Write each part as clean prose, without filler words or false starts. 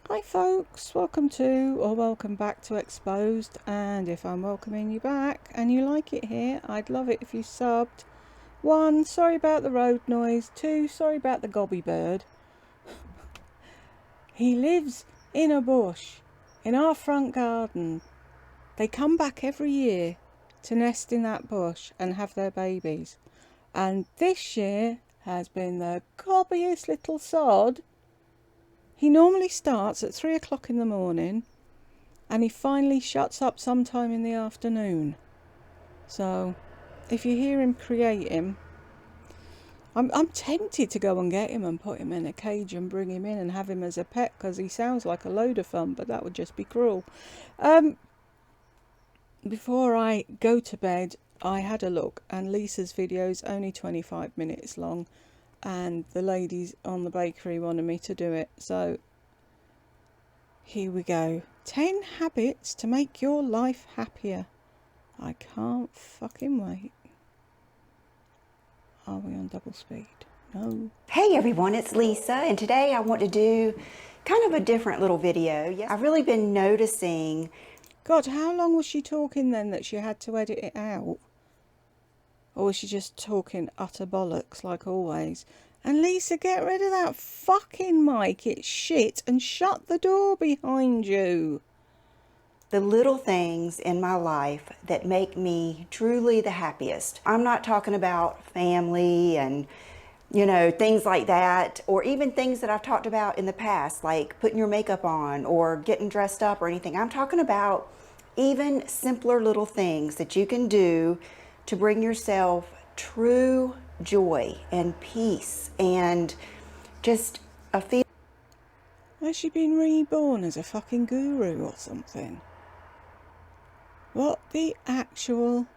Hi folks, welcome to or welcome back to Exposed, and if I'm welcoming you back and you like it here, I'd love it if you subbed. 1, sorry about the road noise. 2, sorry about the gobby bird. He lives in a bush in our front garden. They come back every year to nest in that bush and have their babies, and this year has been the gobbiest little sod. He normally starts at 3 o'clock in the morning and he finally shuts up sometime in the afternoon. So if you hear him creating, I'm tempted to go and get him and put him in a cage and bring him in and have him as a pet, because he sounds like a load of fun, but that would just be cruel. Before I go to bed, I had a look, and Lisa's video is only 25 minutes long, and the ladies on the bakery wanted me to do it, so here we go. 10 habits to make your life happier. I can't fucking wait. Are we on double speed? No. Hey everyone, it's Lisa, and today I want to do kind of a different little video. Yes, I've really been noticing. God, how long was she talking then that she had to edit it out? Or was she just talking utter bollocks like always? And Lisa, get rid of that fucking mic, it's shit, and shut the door behind you. The little things in my life that make me truly the happiest. I'm not talking about family and, you know, things like that, or even things that I've talked about in the past, like putting your makeup on or getting dressed up or anything. I'm talking about even simpler little things that you can do to bring yourself true joy and peace and just a feel. Has she been reborn as a fucking guru or something? What the actual...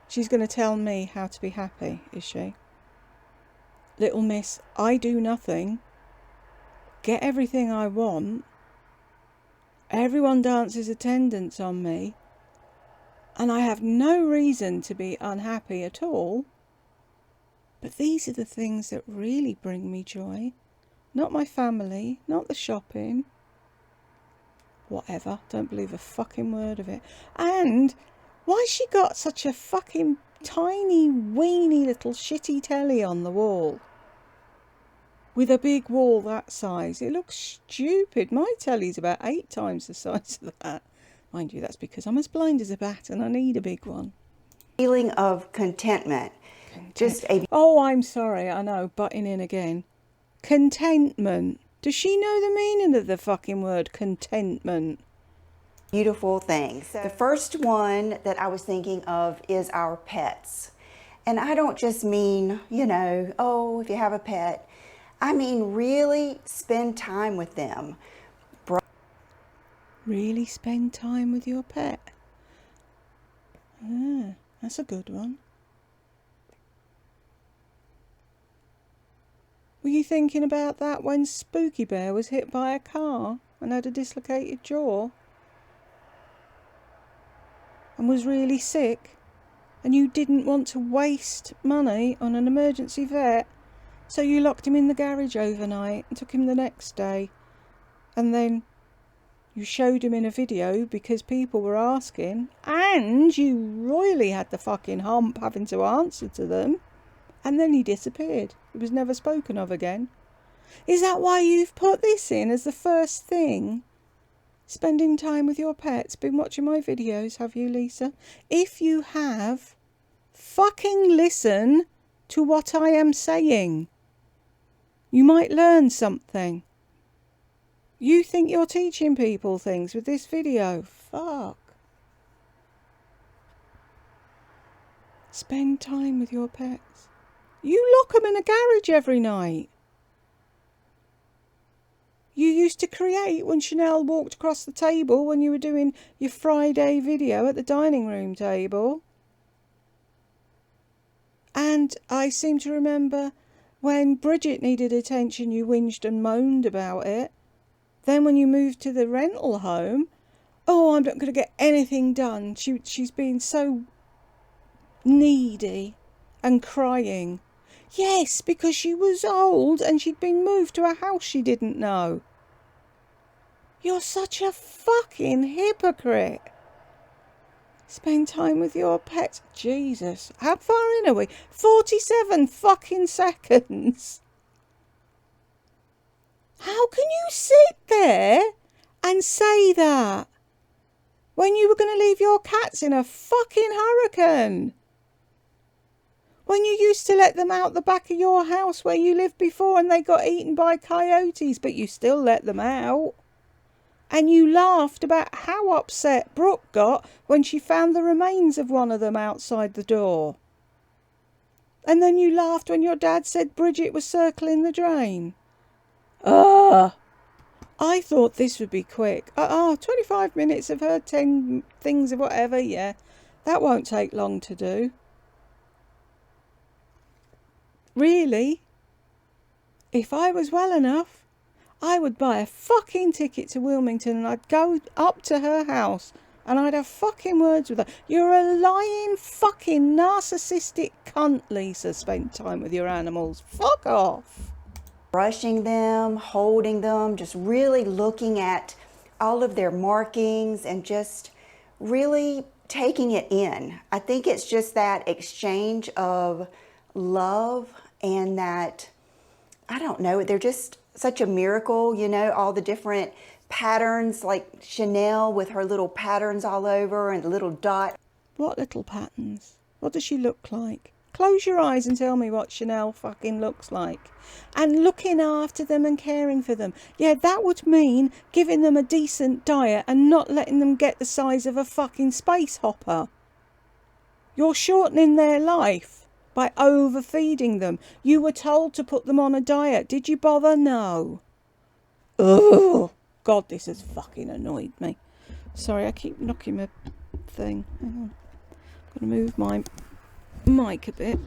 She's going to tell me how to be happy, is she? Little miss, I do nothing, get everything I want, everyone dances attendance on me, and I have no reason to be unhappy at all. But these are the things that really bring me joy. Not my family, not the shopping. Whatever, don't believe a fucking word of it. And why's she got such a fucking tiny, weeny little shitty telly on the wall? With a big wall that size. It looks stupid. My telly's about 8 times the size of that. Mind you, that's because I'm as blind as a bat and I need a big one. Feeling of contentment. Just a... Oh, I'm sorry, I know, butting in again. Contentment. Does she know the meaning of the fucking word contentment? Beautiful things. The first one that I was thinking of is our pets. And I don't just mean, you know, oh, if you have a pet. I mean, really spend time with them. Really spend time with your pet? Ah, that's a good one. Were you thinking about that when Spooky Bear was hit by a car and had a dislocated jaw? And was really sick? And you didn't want to waste money on an emergency vet? So you locked him in the garage overnight and took him the next day. And then you showed him in a video because people were asking. And you royally had the fucking hump having to answer to them. And then he disappeared. He was never spoken of again. Is that why you've put this in as the first thing? Spending time with your pets. Been watching my videos, have you, Lisa? If you have, fucking listen to what I am saying. You might learn something. You think you're teaching people things with this video? Fuck. Spend time with your pets. You lock them in a garage every night. You used to create when Chanel walked across the table when you were doing your Friday video at the dining room table. And I seem to remember when Bridget needed attention, you whinged and moaned about it. Then when you moved to the rental home, oh, I'm not going to get anything done. She's been so needy and crying. Yes, because she was old and she'd been moved to a house she didn't know. You're such a fucking hypocrite. Spend time with your pets. Jesus. How far in are we? 47 fucking seconds. How can you sit there and say that when you were going to leave your cats in a fucking hurricane? When you used to let them out the back of your house where you lived before and they got eaten by coyotes, but you still let them out. And you laughed about how upset Brooke got when she found the remains of one of them outside the door. And then you laughed when your dad said Bridget was circling the drain. I thought this would be quick. 25 minutes of her 10 things of whatever, yeah. That won't take long to do. Really? If I was well enough, I would buy a fucking ticket to Wilmington and I'd go up to her house and I'd have fucking words with her. You're a lying fucking narcissistic cunt, Lisa. Spend time with your animals. Fuck off. Brushing them, holding them, just really looking at all of their markings and just really taking it in. I think it's just that exchange of love and that, I don't know, they're just such a miracle, you know, all the different patterns, like Chanel with her little patterns all over and the little dot. What little patterns? What does she look like? Close your eyes and tell me what Chanel fucking looks like. And looking after them and caring for them. Yeah, that would mean giving them a decent diet and not letting them get the size of a fucking space hopper. You're shortening their life by overfeeding them. You were told to put them on a diet. Did you bother? No. Oh, God, this has fucking annoyed me. Sorry, I keep knocking my thing. Hang on. I'm going to move my mic a bit.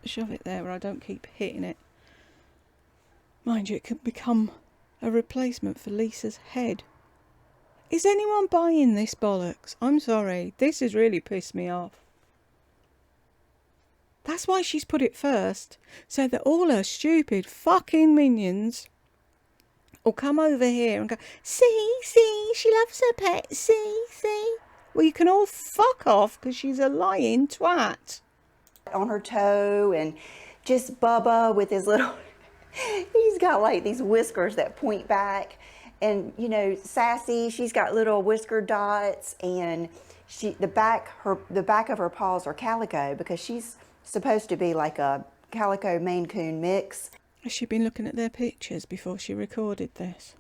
Shove it there where I don't keep hitting it. Mind you, it could become a replacement for Lisa's head. Is anyone buying this bollocks? I'm sorry. This has really pissed me off. That's why she's put it first, so that all her stupid fucking minions will come over here and go, see, she loves her pet, see. Well, you can all fuck off because she's a lying twat. On her toe, and just Bubba with his little, he's got like these whiskers that point back. And, you know, Sassy, she's got little whisker dots, and the back of her paws are calico because she's supposed to be like a calico Maine Coon mix. Has she been looking at their pictures before she recorded this?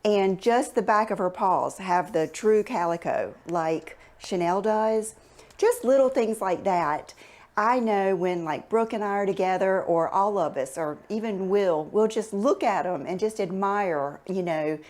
And just the back of her paws have the true calico like Chanel does. Just little things like that. I know when like Brooke and I are together, or all of us, or even we'll just look at them and just admire, you know,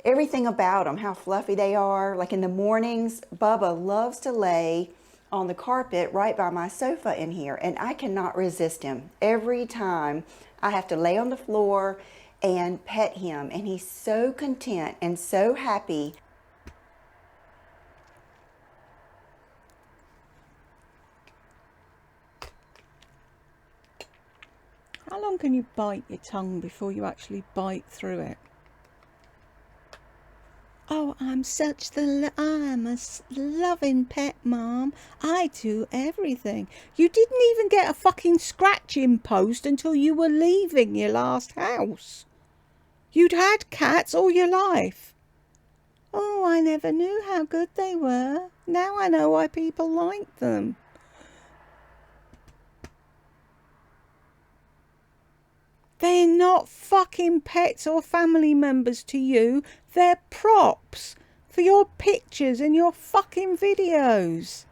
everything about them, how fluffy they are. Like in the mornings, Bubba loves to lay on the carpet right by my sofa in here, and I cannot resist him. Every time I have to lay on the floor and pet him, and he's so content and so happy. How long can you bite your tongue before you actually bite through it? Oh, I'm a loving pet, Mom. I do everything. You didn't even get a fucking scratching post until you were leaving your last house. You'd had cats all your life. Oh, I never knew how good they were. Now I know why people like them. They're not fucking pets or family members to you. They're props for your pictures and your fucking videos.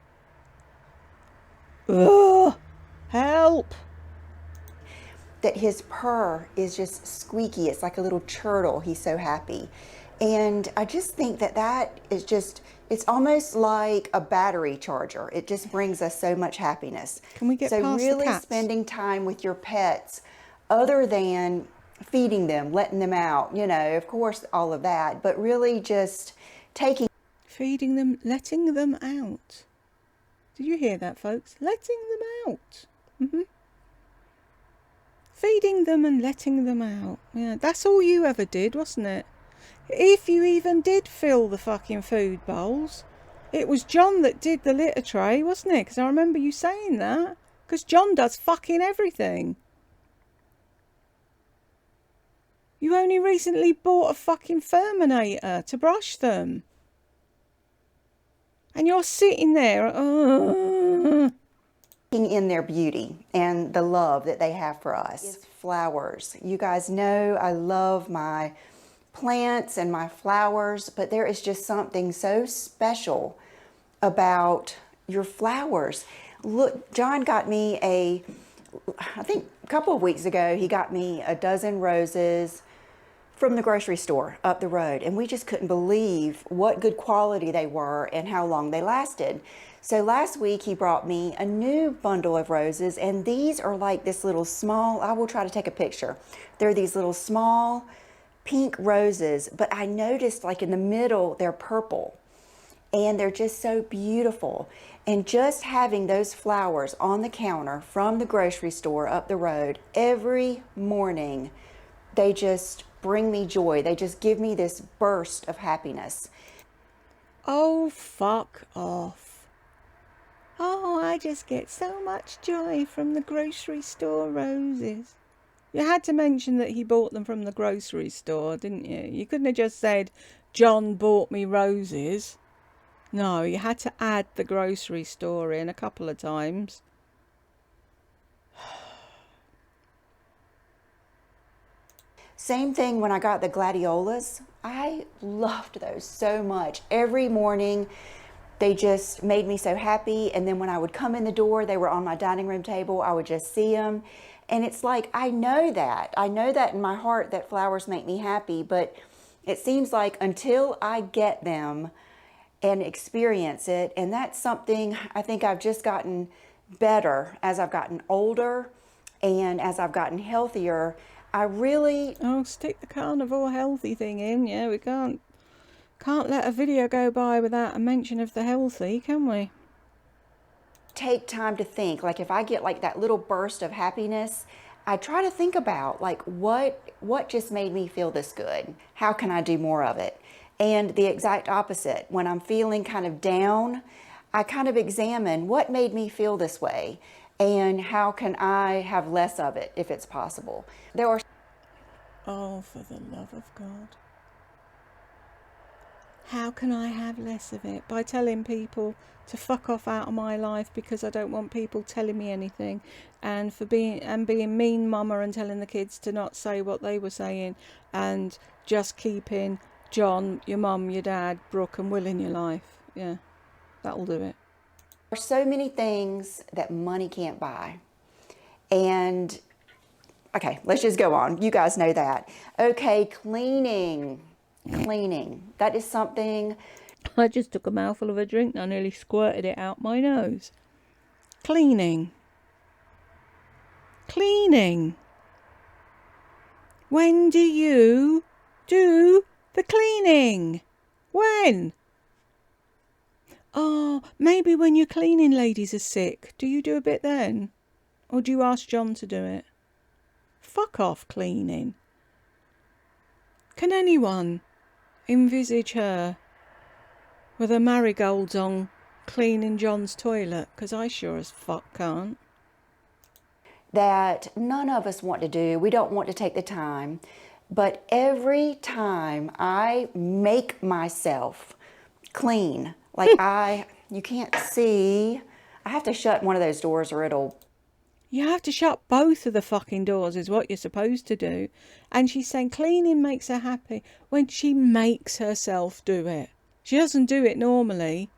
Ugh, help. That his purr is just squeaky. It's like a little turtle. He's so happy. And I just think that is just, it's almost like a battery charger. It just brings us so much happiness. Can we get past the cats? So really spending time with your pets, other than feeding them, letting them out, you know, of course, all of that, but really just feeding them, letting them out. Did you hear that, folks? Letting them out. Feeding them and letting them out. Yeah, that's all you ever did, wasn't it? If you even did fill the fucking food bowls, it was John that did the litter tray, wasn't it? Because I remember you saying that. Because John does fucking everything. You only recently bought a fucking Furminator to brush them. And you're sitting there, in their beauty and the love that they have for us. It's flowers. You guys know I love my plants and my flowers, but there is just something so special about your flowers. Look, John got me I think a couple of weeks ago, he got me a dozen roses from the grocery store up the road, and we just couldn't believe what good quality they were and how long they lasted. So last week he brought me a new bundle of roses, and these are like this little small, I will try to take a picture. They're these little small pink roses, but I noticed like in the middle they're purple, and they're just so beautiful. And just having those flowers on the counter from the grocery store up the road every morning, they just bring me joy. They just give me this burst of happiness. oh, fuck off. Oh, I just get so much joy from the grocery store roses. You had to mention that he bought them from the grocery store, didn't you? You couldn't have just said, John bought me roses. No, you had to add the grocery store in a couple of times. Same thing when I got the gladiolas. I loved those so much. Every morning, they just made me so happy. And then when I would come in the door, they were on my dining room table. I would just see them. And it's like, I know that. I know that in my heart that flowers make me happy. But it seems like until I get them and experience it, and that's something I think I've just gotten better as I've gotten older and as I've gotten healthier. I really... Oh, stick the carnivore healthy thing in. Yeah, we can't let a video go by without a mention of the healthy, can we? take time to think. Like if I get like that little burst of happiness, I try to think about like what just made me feel this good? How can I do more of it? And the exact opposite, when I'm feeling kind of down, I kind of examine what made me feel this way and how can I have less of it if it's possible. There are... Oh, for the love of God. How can I have less of it? By telling people to fuck off out of my life because I don't want people telling me anything, and for being mean mama and telling the kids to not say what they were saying, and just keeping John, your mum, your dad, Brooke and Will in your life. Yeah, that'll do it. There are so many things that money can't buy. And okay, let's just go on. You guys know that. Okay, cleaning. That is something. I just took a mouthful of a drink and I nearly squirted it out my nose. Cleaning. When do you do the cleaning? When? Oh, maybe when your cleaning ladies are sick. Do you do a bit then? Or do you ask John to do it? Fuck off cleaning. Can anyone envisage her with her marigolds on cleaning John's toilet? Because I sure as fuck can't. That none of us want to do. We don't want to take the time. But every time I make myself clean, like you can't see, I have to shut one of those doors or it'll... You have to shut both of the fucking doors is what you're supposed to do. And she's saying cleaning makes her happy when she makes herself do it. She doesn't do it normally,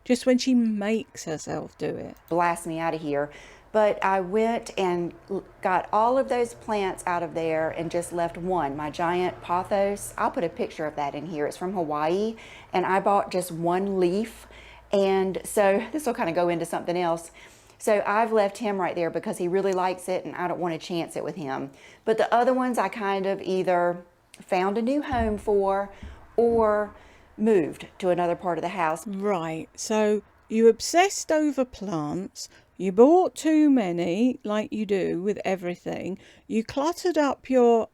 just when she makes herself do it. Blast me out of here. But I went and got all of those plants out of there and just left one, my giant pothos. I'll put a picture of that in here. It's from Hawaii, and I bought just one leaf. And so this will kind of go into something else. So I've left him right there because he really likes it and I don't want to chance it with him. But the other ones I kind of either found a new home for or moved to another part of the house. Right, so you obsessed over plants, you bought too many, like you do with everything, you cluttered up your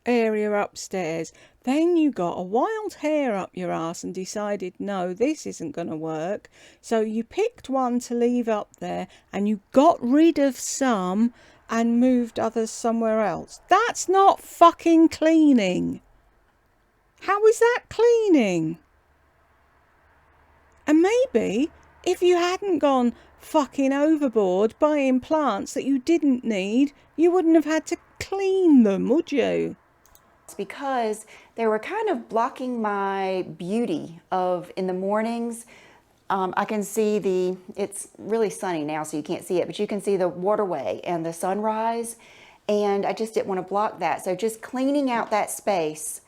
area upstairs, Then you got a wild hair up your ass and decided, no, this isn't going to work. So you picked one to leave up there and you got rid of some and moved others somewhere else. That's not fucking cleaning. How is that cleaning? And maybe if you hadn't gone fucking overboard buying plants that you didn't need, you wouldn't have had to clean them, would you? It's because they were kind of blocking my beauty of in the mornings. I can see it's really sunny now, so you can't see it, but you can see the waterway and the sunrise. And I just didn't want to block that. So just cleaning out that space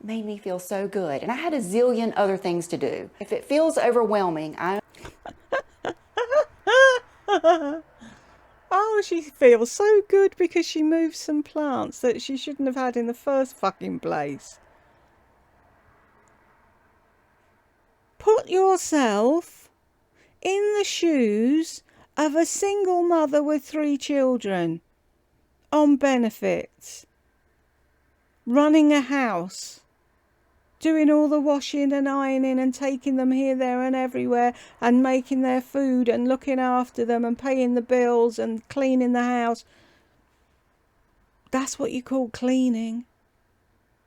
made me feel so good. And I had a zillion other things to do. If it feels overwhelming, Oh, she feels so good because she moved some plants that she shouldn't have had in the first fucking place. Put yourself in the shoes of a single mother with 3 children on benefits, running a house, doing all the washing and ironing and taking them here, there and everywhere and making their food and looking after them and paying the bills and cleaning the house. That's what you call cleaning.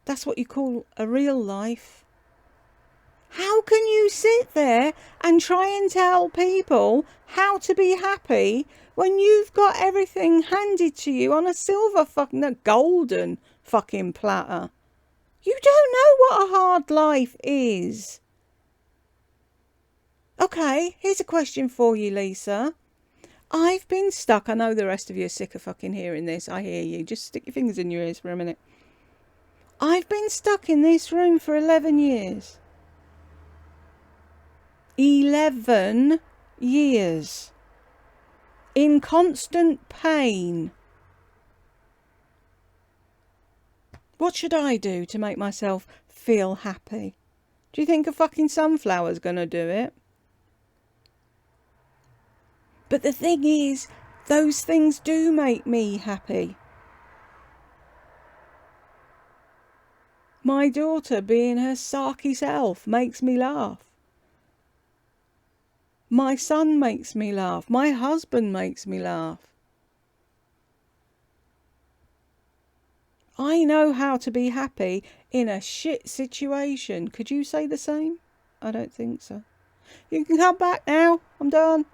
That's what you call a real life. How can you sit there and try and tell people how to be happy when you've got everything handed to you on a golden fucking platter? You don't know what a hard life is. Okay, here's a question for you, Lisa. I've been stuck. I know the rest of you are sick of fucking hearing this. I hear you. Just stick your fingers in your ears for a minute. I've been stuck in this room for 11 years. 11 years. In constant pain. What should I do to make myself feel happy? Do you think a fucking sunflower's gonna do it? But the thing is, those things do make me happy. My daughter being her sarky self makes me laugh. My son makes me laugh. My husband makes me laugh. I know how to be happy in a shit situation. Could you say the same? I don't think so. You can come back now. I'm done.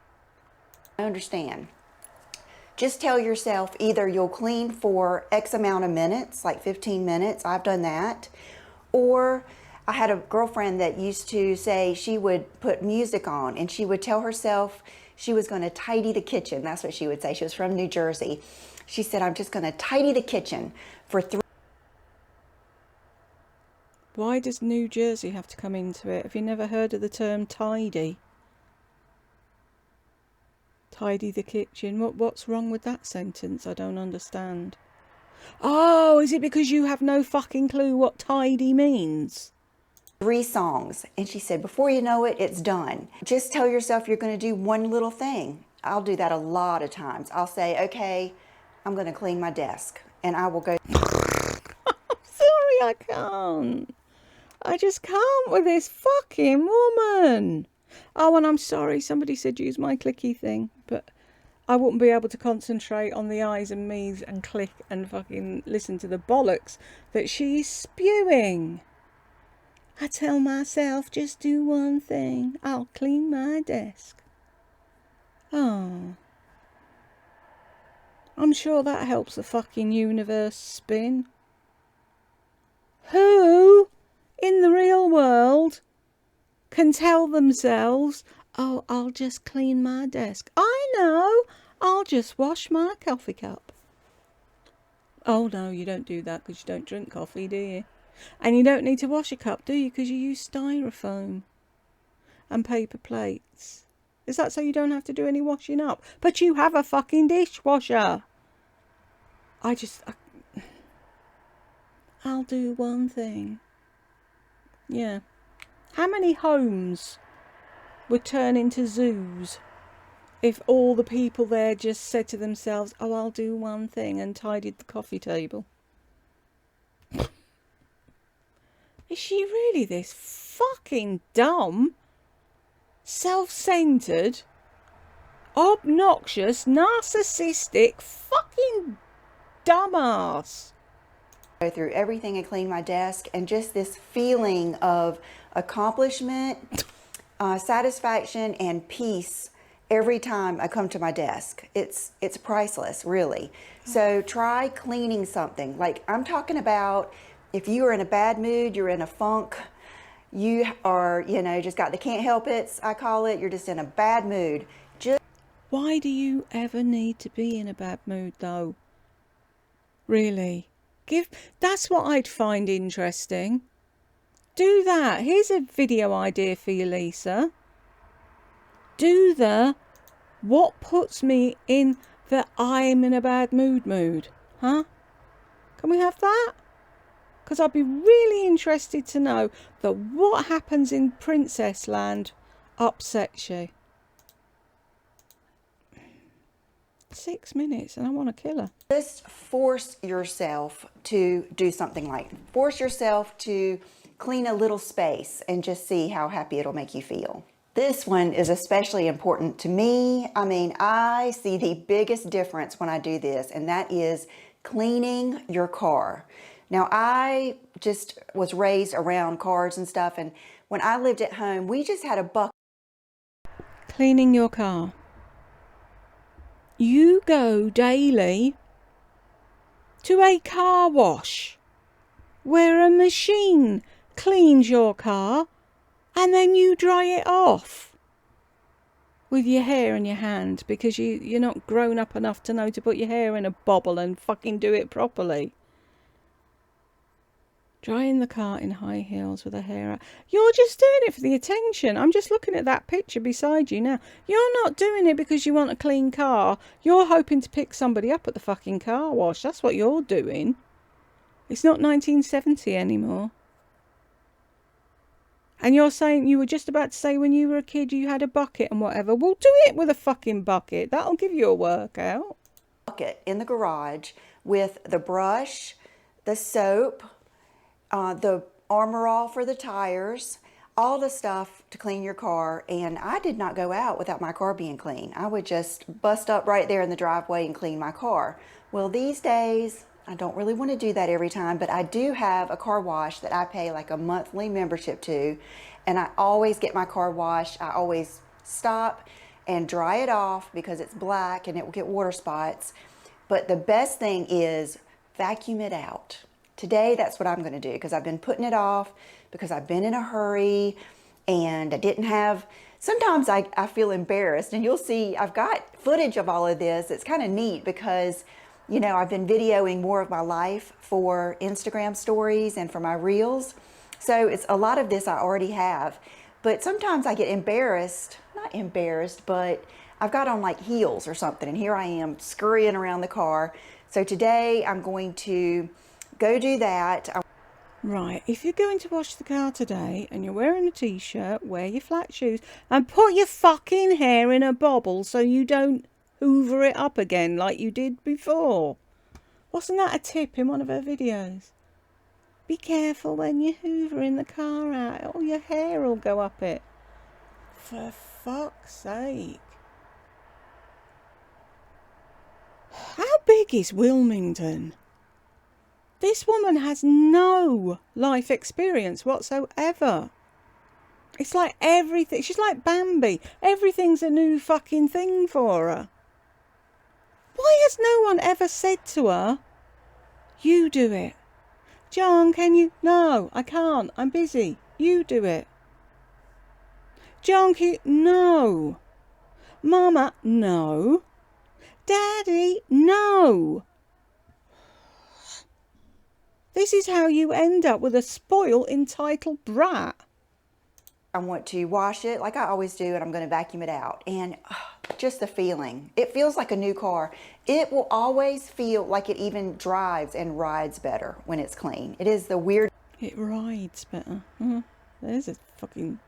I understand. Just tell yourself either you'll clean for X amount of minutes, like 15 minutes. I've done that. Or I had a girlfriend that used to say she would put music on and she would tell herself she was going to tidy the kitchen. That's what she would say. She was from New Jersey. She said, I'm just going to tidy the kitchen for 3. Why does New Jersey have to come into it? Have you never heard of the term tidy? Tidy the kitchen. What's wrong with that sentence? I don't understand. Oh, is it because you have no fucking clue what tidy means? 3 songs. And she said, before you know it, it's done. Just tell yourself you're going to do one little thing. I'll do that a lot of times. I'll say, okay, I'm going to clean my desk. And I will go. I'm sorry, I can't. I just can't with this fucking woman. Oh, and I'm sorry, somebody said use my clicky thing, but I wouldn't be able to concentrate on the I's and me's and click and fucking listen to the bollocks that she's spewing. I tell myself, just do one thing. I'll clean my desk. Oh. I'm sure that helps the fucking universe spin. Who in the real world can tell themselves, oh, I'll just clean my desk. I know, I'll just wash my coffee cup. Oh no, you don't do that because you don't drink coffee, do you? And you don't need to wash a cup, do you? Because you use styrofoam and paper plates. Is that so you don't have to do any washing up? But you have a fucking dishwasher. I'll do one thing. Yeah. How many homes would turn into zoos if all the people there just said to themselves, oh, I'll do one thing and tidied the coffee table? Is she really this fucking dumb, self-centered, obnoxious, narcissistic, fucking dumbass? Go through everything and clean my desk, and just this feeling of accomplishment, satisfaction, and peace every time I come to my desk. It's priceless, really. So try cleaning something. Like, I'm talking about if you are in a bad mood, you're in a funk, you are, just got the can't help it, I call it, you're just in a bad mood. Why do you ever need to be in a bad mood, though? Really? That's what I'd find interesting. Do that. Here's a video idea for you, Lisa. Do what puts me in the I'm in a bad mood, huh? Can we have that? Because I'd be really interested to know that what happens in Princess Land upsets you. 6 minutes and I want to kill her. Just force yourself to do something like, force yourself to clean a little space and just see how happy it'll make you feel. This one is especially important to me. I mean, I see the biggest difference when I do this, and that is cleaning your car. Now, I just was raised around cars and stuff, and when I lived at home, we just had a bucket. Cleaning your car. You go daily to a car wash where a machine cleans your car and then you dry it off with your hair in your hand because you're not grown up enough to know to put your hair in a bobble and fucking do it properly. Drying the car in high heels with her hair out. You're just doing it for the attention. I'm just looking at that picture beside you now. You're not doing it because you want a clean car. You're hoping to pick somebody up at the fucking car wash. That's what you're doing. It's not 1970 anymore. And you're saying, you were just about to say when you were a kid you had a bucket and whatever. Well, do it with a fucking bucket. That'll give you a workout. Bucket in the garage with the brush, the soap, the Armor All for the tires, all the stuff to clean your car. And I did not go out without my car being clean. I would just bust up right there in the driveway and clean my car. Well, these days, I don't really want to do that every time, but I do have a car wash that I pay like a monthly membership to, and I always get my car washed. I always stop and dry it off because it's black and it will get water spots. But the best thing is vacuum it out. Today, that's what I'm going to do because I've been putting it off because I've been in a hurry and I didn't have, sometimes I feel embarrassed, and you'll see I've got footage of all of this. It's kind of neat because I've been videoing more of my life for Instagram stories and for my reels. So it's a lot of this I already have. But sometimes I get embarrassed, not embarrassed, but I've got on like heels or something. And here I am scurrying around the car. So today I'm going to go do that. Right, if you're going to wash the car today and you're wearing a t-shirt, wear your flat shoes and put your fucking hair in a bobble so you don't hoover it up again like you did before. Wasn't that a tip in one of her videos? Be careful when you're hoovering the car out, or your hair will go up it. For fuck's sake. How big is Wilmington? This woman has no life experience whatsoever. It's like everything. She's like Bambi. Everything's a new fucking thing for her. Why has no one ever said to her, you do it? John, can you? No, I can't. I'm busy. You do it. John, can you? No. Mama, no. Daddy, no. This is how you end up with a spoiled, entitled brat. I want to wash it like I always do, and I'm going to vacuum it out. And just the feeling. It feels like a new car. It will always feel like it even drives and rides better when it's clean. It is the weird. It rides better. There's a fucking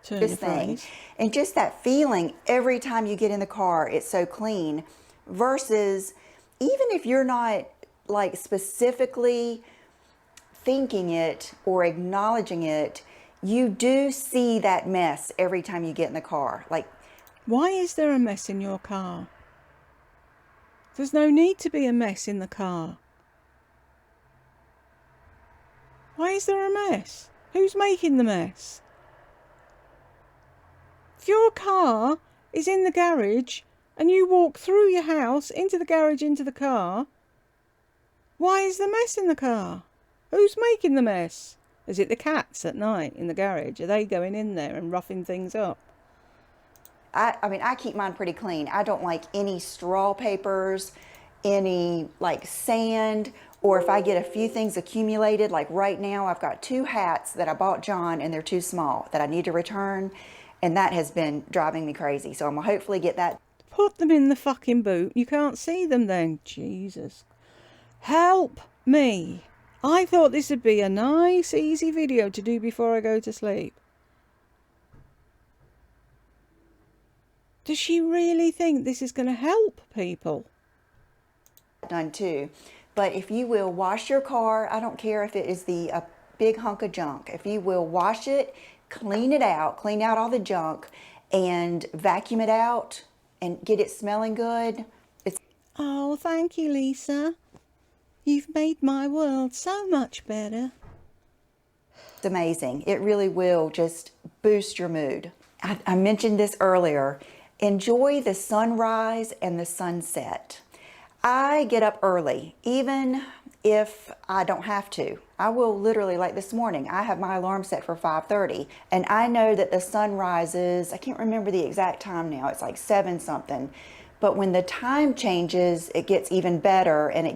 turn of thing. phrase. And just that feeling every time you get in the car, it's so clean. Versus even if you're not like specifically thinking it or acknowledging it, you do see that mess every time you get in the car. Like, why is there a mess in your car? There's no need to be a mess in the car. Why is there a mess? Who's making the mess? If your car is in the garage and you walk through your house, into the garage, into the car, why is the mess in the car? Who's making the mess? Is it the cats at night in the garage? Are they going in there and roughing things up? I mean, I keep mine pretty clean. I don't like any straw papers, any like sand, or if I get a few things accumulated, like right now I've got 2 hats that I bought John and they're too small that I need to return, and that has been driving me crazy. So I'm gonna hopefully get that. Put them in the fucking boot. You can't see them then. Jesus. Help me. I thought this would be a nice, easy video to do before I go to sleep. Does she really think this is going to help people? Done too. But if you will wash your car, I don't care if it is a big hunk of junk. If you will wash it, clean it out, clean out all the junk, and vacuum it out and get it smelling good. Oh, thank you, Lisa. You've made my world so much better. It's amazing. It really will just boost your mood. I mentioned this earlier. Enjoy the sunrise and the sunset. I get up early, even if I don't have to. I will literally, like this morning, I have my alarm set for 5:30, and I know that the sun rises, I can't remember the exact time now, it's like 7 something. But when the time changes, it gets even better, and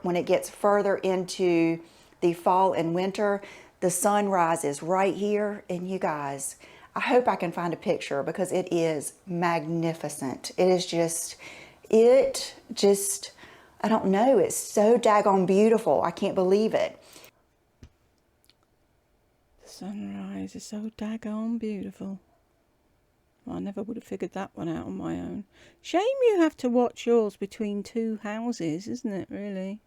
when it gets further into the fall and winter, the sun rises right here, and you guys, I hope I can find a picture because it is magnificent. It just, I don't know, it's so daggone beautiful. I can't believe it. The sunrise is so daggone beautiful. I never would have figured that one out on my own. Shame you have to watch yours between 2 houses, isn't it, really?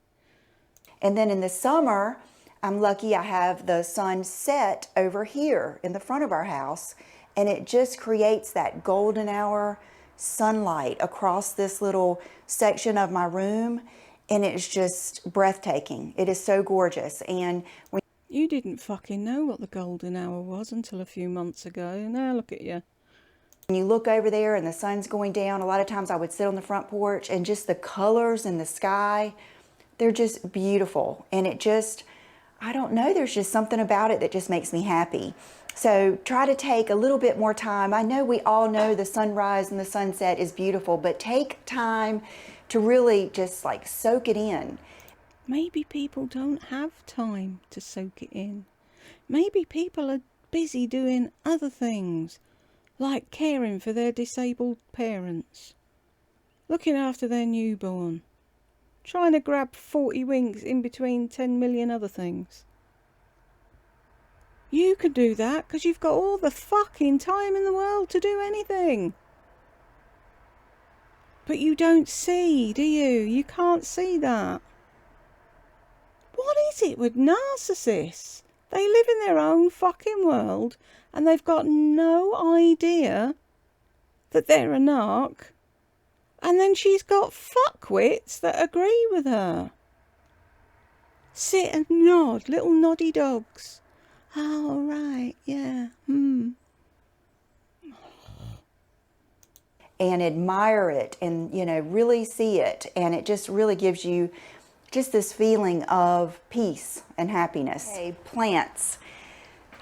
And then in the summer, I'm lucky I have the sun set over here in the front of our house, and it just creates that golden hour sunlight across this little section of my room, and it's just breathtaking. It is so gorgeous. And when you didn't fucking know what the golden hour was until a few months ago. Now look at you. When you look over there and the sun's going down, a lot of times I would sit on the front porch, and just the colors in the sky, they're just beautiful. And it just, I don't know, there's just something about it that just makes me happy. So try to take a little bit more time. I know we all know the sunrise and the sunset is beautiful, but take time to really just like soak it in. Maybe people don't have time to soak it in. Maybe people are busy doing other things, like caring for their disabled parents, looking after their newborn, trying to grab 40 winks in between 10 million other things. You can do that because you've got all the fucking time in the world to do anything. But you don't see, do you? You can't see that. What is it with narcissists? They live in their own fucking world and they've got no idea that they're a narc. And then she's got fuckwits that agree with her. Sit and nod, little noddy dogs. Oh, right, yeah, And admire it and, you know, really see it. And it just really gives you just this feeling of peace and happiness. Okay, plants.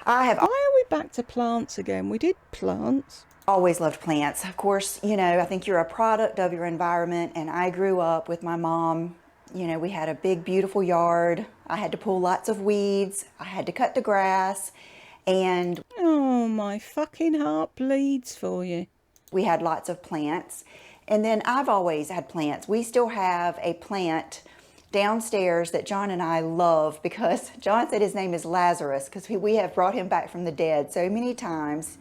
Why are we back to plants again? We did plants. Always loved plants. Of course, you know, I think you're a product of your environment, and I grew up with my mom. You know, we had a big, beautiful yard. I had to pull lots of weeds. I had to cut the grass, and oh, my fucking heart bleeds for you. We had lots of plants. And then I've always had plants. We still have a plant downstairs that John and I love because John said his name is Lazarus because we have brought him back from the dead so many times.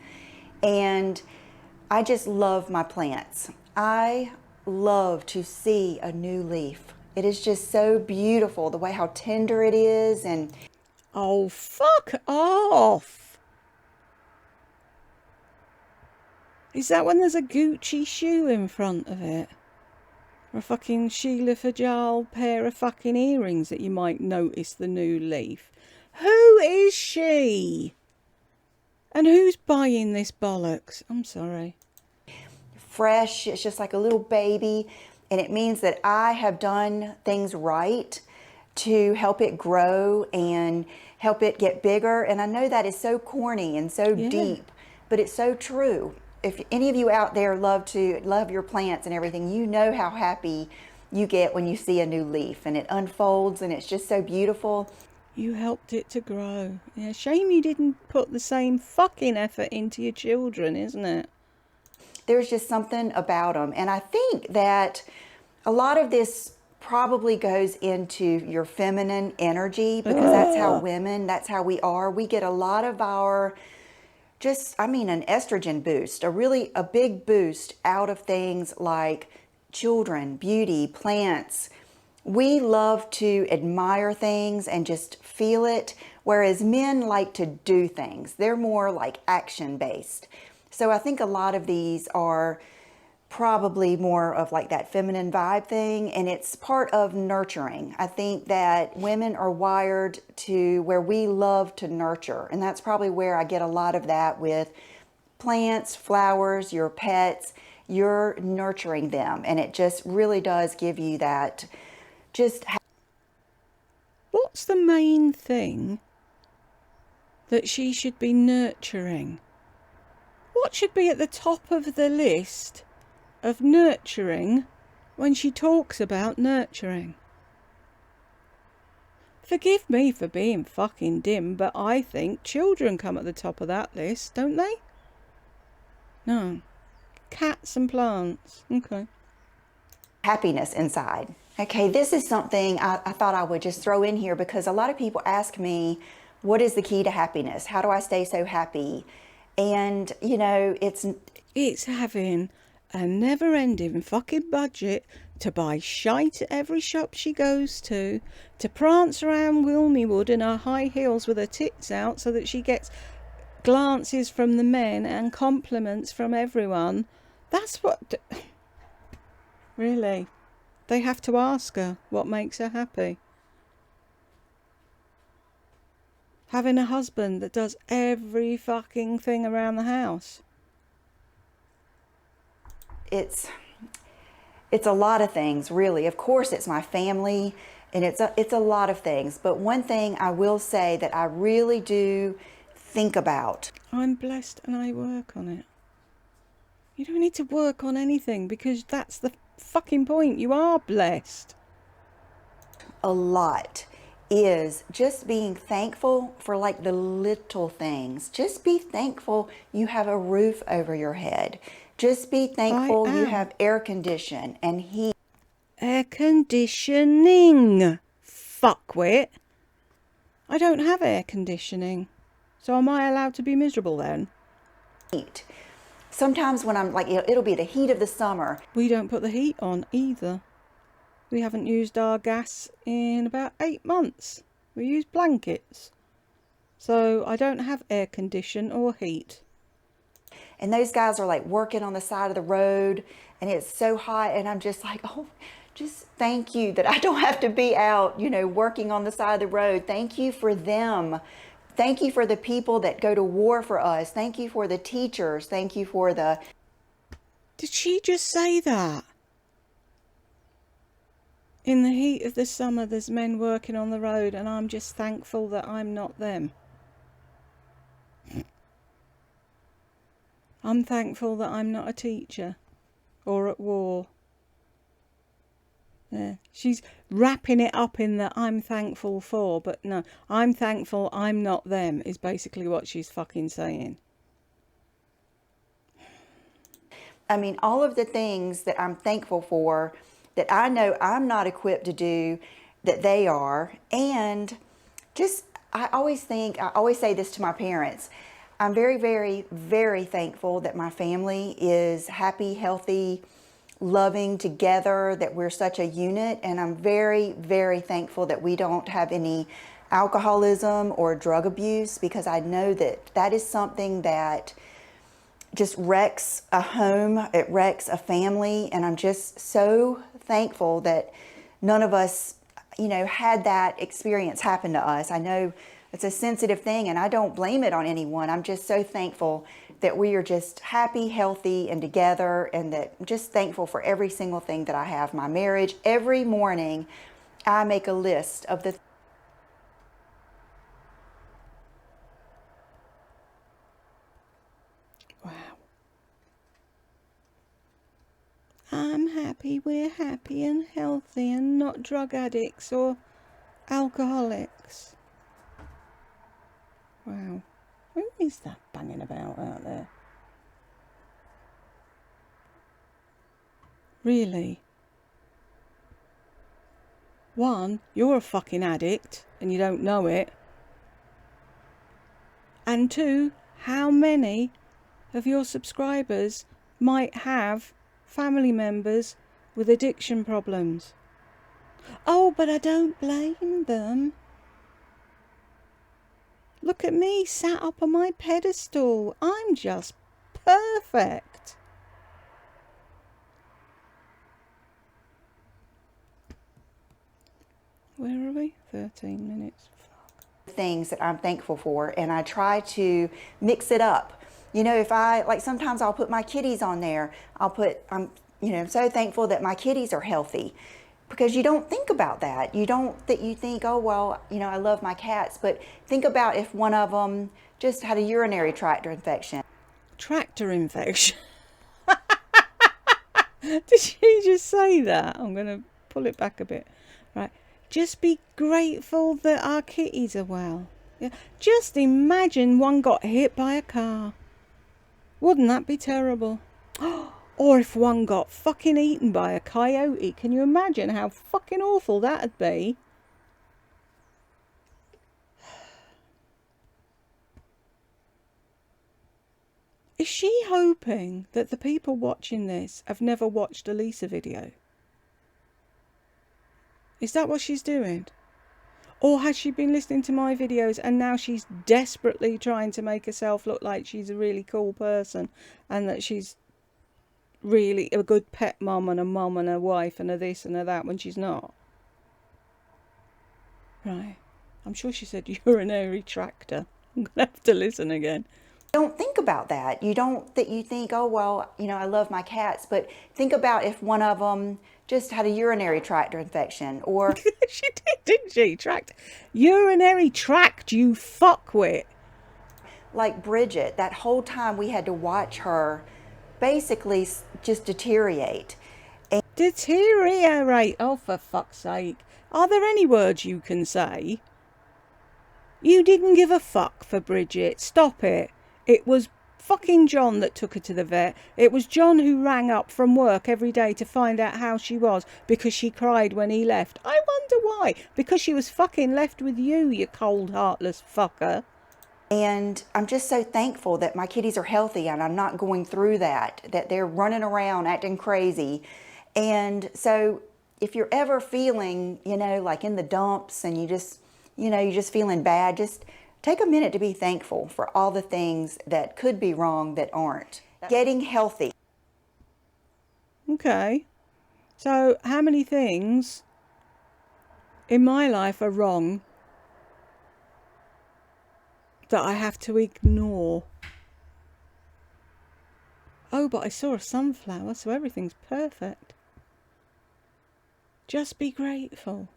And I just love my plants. I love to see a new leaf. It is just so beautiful, the way how tender it is. And Oh, fuck off. Is that when there's a Gucci shoe in front of it? Or a fucking Sheila Fajal pair of fucking earrings that you might notice the new leaf? Who is she? And who's buying this bollocks? I'm sorry. Fresh, it's just like a little baby. And it means that I have done things right to help it grow and help it get bigger. And I know that is so corny and so deep, but it's so true. If any of you out there love your plants and everything, you know how happy you get when you see a new leaf and it unfolds and it's just so beautiful. You helped it to grow. Yeah, shame you didn't put the same fucking effort into your children, isn't it? There's just something about them. And I think that a lot of this probably goes into your feminine energy, because that's how women, that's how we are. We get a lot of our an estrogen boost, a big boost out of things like children, beauty, plants. We love to admire things and just feel it, whereas men like to do things. They're more like action based. So I think a lot of these are probably more of like that feminine vibe thing, and it's part of nurturing. I think that women are wired to where we love to nurture, and that's probably where I get a lot of that with plants, flowers, your pets. You're nurturing them, and it just really does give you that just. What's the main thing that she should be nurturing? What should be at the top of the list of nurturing when she talks about nurturing? Forgive me for being fucking dim, but I think children come at the top of that list, don't they? No. Cats and plants. Okay. Happiness inside. Okay, this is something I thought I would just throw in here, because a lot of people ask me, what is the key to happiness? How do I stay so happy? And, it's having a never-ending fucking budget to buy shite at every shop she goes to prance around Wilmywood in her high heels with her tits out so that she gets glances from the men and compliments from everyone. That's what... Really? They have to ask her what makes her happy. Having a husband that does every fucking thing around the house. It's a lot of things, really. Of course, it's my family, and it's a lot of things. But one thing I will say that I really do think about. I'm blessed and I work on it. You don't need to work on anything, because that's the fucking point. You are blessed. A lot is just being thankful for like the little things. Just be thankful you have a roof over your head. Just be thankful you have air condition and heat. Air conditioning. Fuckwit. I don't have air conditioning. So am I allowed to be miserable then? Sometimes when I'm like, it'll be the heat of the summer. We don't put the heat on either. We haven't used our gas in about 8 months. We use blankets. So I don't have air condition or heat. And those guys are like working on the side of the road and it's so hot, and I'm just like, oh, just thank you that I don't have to be out, working on the side of the road. Thank you for them. Thank you for the people that go to war for us. Thank you for the teachers. Thank you for the... Did she just say that? In the heat of the summer, there's men working on the road, and I'm just thankful that I'm not them. I'm thankful that I'm not a teacher or at war. Yeah, she's wrapping it up in the I'm thankful for, but no, I'm thankful I'm not them is basically what she's fucking saying. I mean, all of the things that I'm thankful for that I know I'm not equipped to do, that they are. And just, I always say this to my parents. I'm very, very, very thankful that my family is happy, healthy, loving together, that we're such a unit. And I'm very, very thankful that we don't have any alcoholism or drug abuse, because I know that that is something that just wrecks a home, it wrecks a family, and I'm just so thankful that none of us, had that experience happen to us. I know it's a sensitive thing and I don't blame it on anyone. I'm just so thankful that we are just happy, healthy, and together, and that I'm just thankful for every single thing that I have. My marriage, every morning I make a list of the Wow. I'm happy we're happy and healthy and not drug addicts or alcoholics. Wow. Who is that banging about out there? Really? One, you're a fucking addict and you don't know it. And two, how many of your subscribers might have family members with addiction problems? Oh, but I don't blame them. Look at me, sat up on my pedestal. I'm just perfect. Where are we? 13 minutes. things that I'm thankful for, and I try to mix it up. If sometimes I'll put my kitties on there. I'm so thankful that my kitties are healthy, because you don't think about that. You think, oh, well, I love my cats, but think about if one of them just had a urinary tract infection. Tractor infection. Did she just say that? I'm going to pull it back a bit. Right. Just be grateful that our kitties are well. Yeah. Just imagine one got hit by a car. Wouldn't that be terrible? Or if one got fucking eaten by a coyote. Can you imagine how fucking awful that'd be? Is she hoping that the people watching this have never watched a Lisa video? Is that what she's doing? Or has she been listening to my videos and now she's desperately trying to make herself look like she's a really cool person and that she's really a good pet mum and a wife and a this and a that when she's not? Right. I'm sure she said urinary tractor. I'm going to have to listen again. Don't think about that. You think, oh, well, I love my cats, but think about if one of them just had a urinary tract infection, or she did, didn't she? Urinary tract, you fuckwit. like Bridget, that whole time we had to watch her basically just deteriorate. Deteriorate? Oh, for fuck's sake. Are there any words you can say? You didn't give a fuck for Bridget. Stop it. It was fucking John that took her to the vet. It was John who rang up from work every day to find out how she was because she cried when he left. I wonder why. Because she was fucking left with you cold, heartless fucker. And I'm just so thankful that my kitties are healthy and I'm not going through that they're running around acting crazy. And so if you're ever feeling, like in the dumps and you're just feeling bad, just take a minute to be thankful for all the things that could be wrong that aren't. Getting healthy. Okay. So how many things in my life are wrong that I have to ignore? Oh, but I saw a sunflower, so everything's perfect. Just be grateful.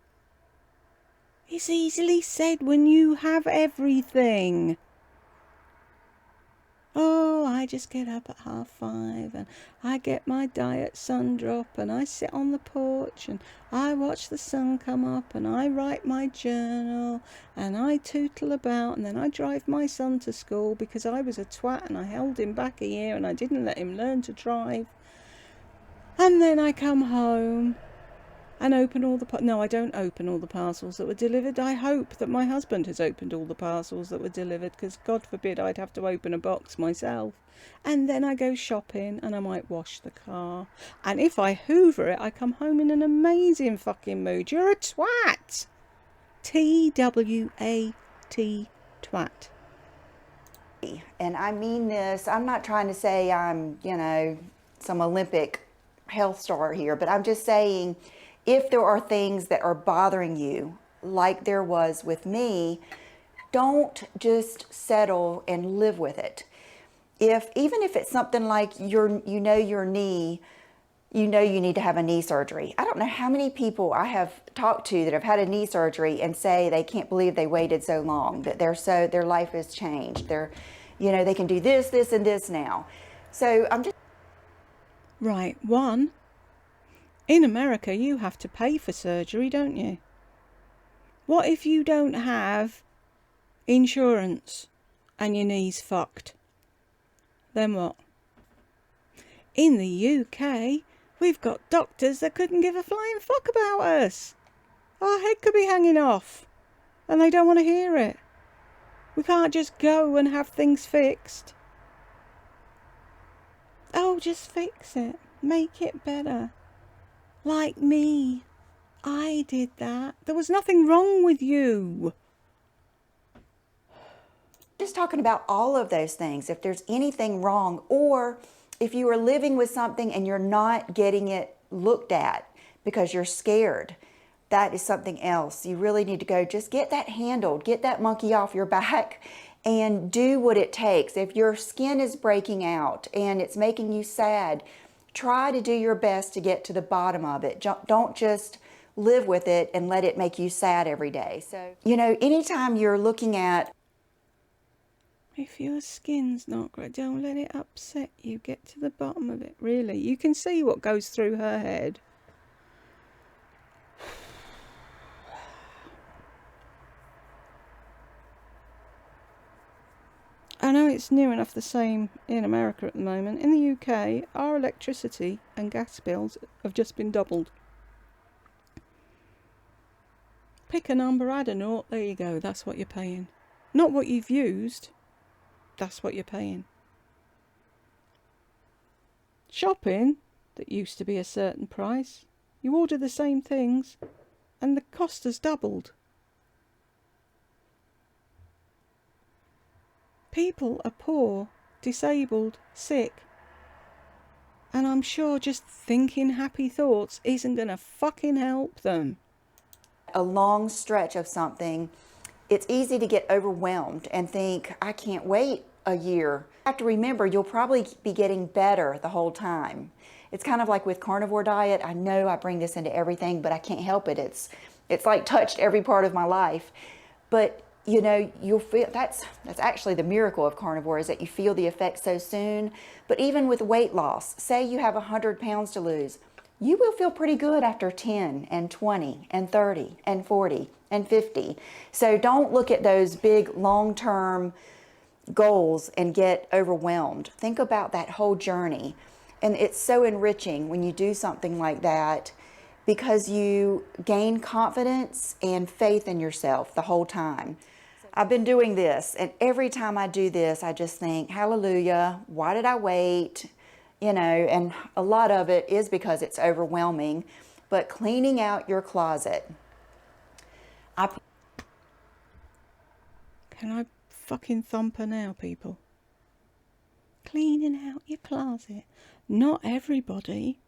It's easily said when you have everything. Oh, I just get up at 5:30 and I get my diet sun drop and I sit on the porch and I watch the sun come up and I write my journal and I tootle about and then I drive my son to school because I was a twat and I held him back a year and I didn't let him learn to drive. And then I come home and open all the... No, I don't open all the parcels that were delivered. I hope that my husband has opened all the parcels that were delivered, because God forbid I'd have to open a box myself. And then I go shopping and I might wash the car. And if I hoover it, I come home in an amazing fucking mood. You're a twat. T-W-A-T, twat. And I mean this, I'm not trying to say I'm, some Olympic health star here, but I'm just saying if there are things that are bothering you, like there was with me, don't just settle and live with it. Even if it's something like your knee, you need to have a knee surgery. I don't know how many people I have talked to that have had a knee surgery and say they can't believe they waited so long, that their life has changed. They can do this, this, and this now. So I'm just... Right, one, in America you have to pay for surgery, don't you? What if you don't have insurance and your knee's fucked? Then what? In the UK, we've got doctors that couldn't give a flying fuck about us. Our head could be hanging off, and they don't want to hear it. We can't just go and have things fixed. Oh, just fix it. Make it better. Like me. I did that. There was nothing wrong with you. Just talking about all of those things. If there's anything wrong, or if you are living with something and you're not getting it looked at because you're scared, that is something else. You really need to go just get that handled, get that monkey off your back, and do what it takes. If your skin is breaking out and it's making you sad, try to do your best to get to the bottom of it. Don't just live with it and let it make you sad every day. So, anytime you're looking at... If your skin's not great, don't let it upset you. Get to the bottom of it, really. You can see what goes through her head. I know it's near enough the same in America at the moment. In the UK, our electricity and gas bills have just been doubled. Pick a number, add a naught, there you go, that's what you're paying. Not what you've used, that's what you're paying. Shopping, that used to be a certain price, you order the same things and the cost has doubled. People are poor, disabled, sick, and I'm sure just thinking happy thoughts isn't going to fucking help them. A long stretch of something, it's easy to get overwhelmed and think, I can't wait a year. You have to remember, you'll probably be getting better the whole time. It's kind of like with carnivore diet. I know I bring this into everything, but I can't help it. It's like touched every part of my life. But you'll feel, that's actually the miracle of carnivore, is that you feel the effects so soon. But even with weight loss, say you have 100 pounds to lose, you will feel pretty good after 10 and 20 and 30 and 40 and 50. So don't look at those big long-term goals and get overwhelmed. Think about that whole journey. And it's so enriching when you do something like that, because you gain confidence and faith in yourself the whole time. I've been doing this, and every time I do this, I just think, hallelujah, why did I wait? And a lot of it is because it's overwhelming. But cleaning out your closet. Can I fucking thump her now, people? Cleaning out your closet. Not everybody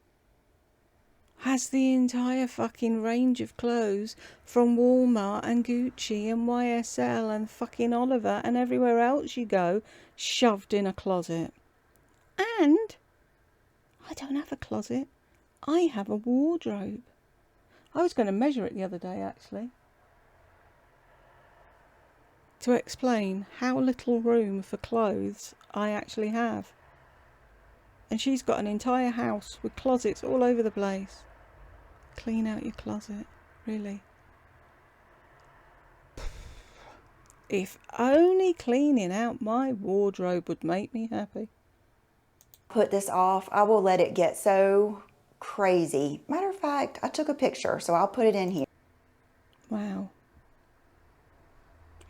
has the entire fucking range of clothes from Walmart and Gucci and YSL and fucking Oliver and everywhere else you go shoved in a closet. And I don't have a closet. I have a wardrobe. I was going to measure it the other day, actually, to explain how little room for clothes I actually have. And she's got an entire house with closets all over the place. Clean out your closet, really. If only cleaning out my wardrobe would make me happy. Put this off. I will let it get so crazy. Matter of fact, I took a picture, so I'll put it in here. Wow.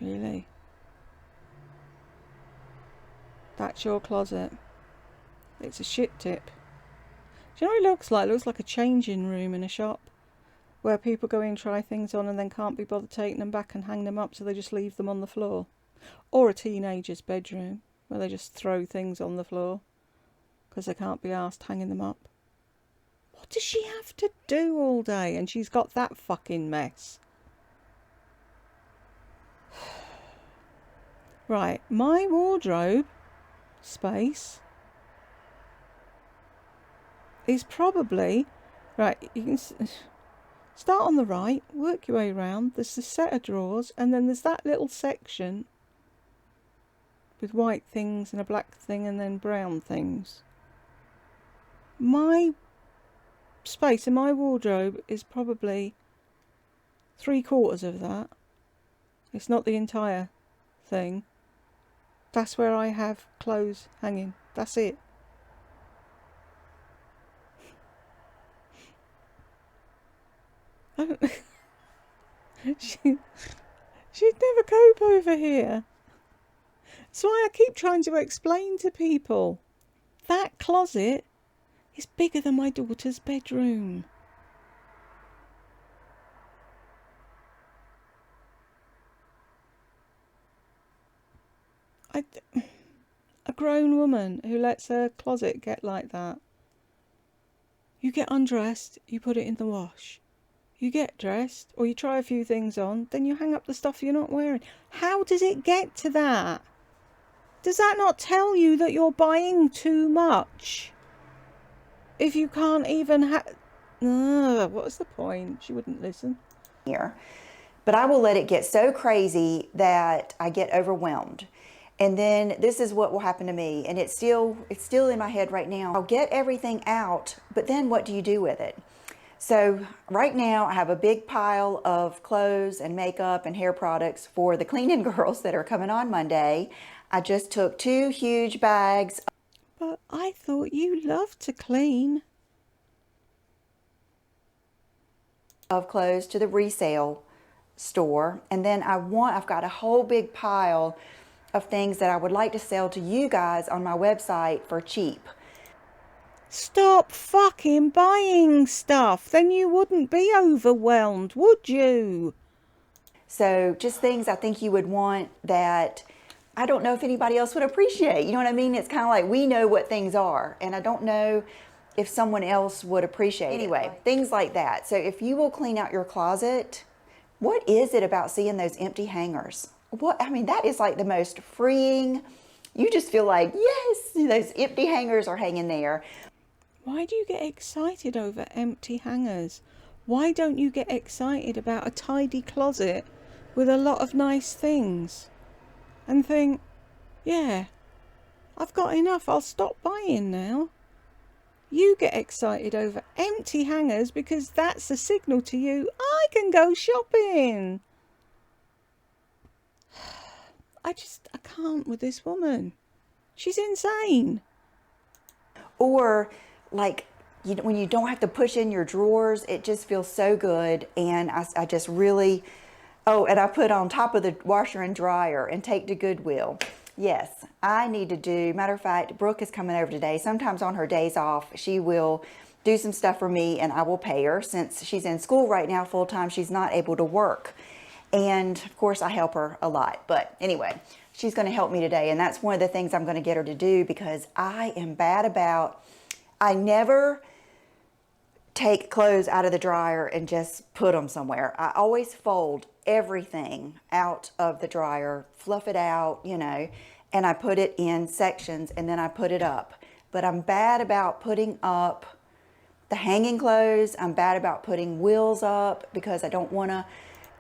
Really? That's your closet. It's a shit tip. Do you know what it looks like? It looks like a changing room in a shop. where people go in, try things on, and then can't be bothered taking them back and hang them up, so they just leave them on the floor. Or a teenager's bedroom, where they just throw things on the floor because they can't be asked hanging them up. What does she have to do all day? And she's got that fucking mess. Right, my wardrobe space is probably... Right, you can start on the right, work your way around. There's a set of drawers, and then there's that little section with white things and a black thing and then brown things. My space in my wardrobe is probably 3/4 of that. It's not the entire thing. That's where I have clothes hanging. That's it. She'd never cope over here. That's why I keep trying to explain to people. That closet is bigger than my daughter's bedroom. A grown woman who lets her closet get like that. You get undressed, you put it in the wash. You get dressed, or you try a few things on, then you hang up the stuff you're not wearing. How does it get to that? Does that not tell you that you're buying too much? If you can't even have... what's the point? She wouldn't listen. Here. But I will let it get so crazy that I get overwhelmed. And then this is what will happen to me. And it's still in my head right now. I'll get everything out, but then what do you do with it? So right now I have a big pile of clothes and makeup and hair products for the cleaning girls that are coming on Monday. I just took 2 huge bags. But I thought you loved to clean. Of clothes to the resale store. And then I've got a whole big pile of things that I would like to sell to you guys on my website for cheap. Stop fucking buying stuff. Then you wouldn't be overwhelmed, would you? So just things I think you would want that I don't know if anybody else would appreciate. You know what I mean? It's kind of like we know what things are, and I don't know if someone else would appreciate it. Anyway, things like that. So if you will clean out your closet, what is it about seeing those empty hangers? I mean, that is like the most freeing. You just feel like, yes, those empty hangers are hanging there. Why do you get excited over empty hangers? Why don't you get excited about a tidy closet with a lot of nice things? And think, yeah, I've got enough, I'll stop buying now. You get excited over empty hangers because that's a signal to you, I can go shopping. I can't with this woman. She's insane. Or like, when you don't have to push in your drawers, it just feels so good. And I just really, and I put on top of the washer and dryer and take to Goodwill. Yes, I need to do, matter of fact, Brooke is coming over today. Sometimes on her days off, she will do some stuff for me and I will pay her. Since she's in school right now full time, she's not able to work. And of course I help her a lot. But anyway, she's going to help me today. And that's one of the things I'm going to get her to do, because I am bad about, I never take clothes out of the dryer and just put them somewhere. I always fold everything out of the dryer, fluff it out, you know, and I put it in sections and then I put it up. But I'm bad about putting up the hanging clothes. I'm bad about putting wheels up because I don't want to.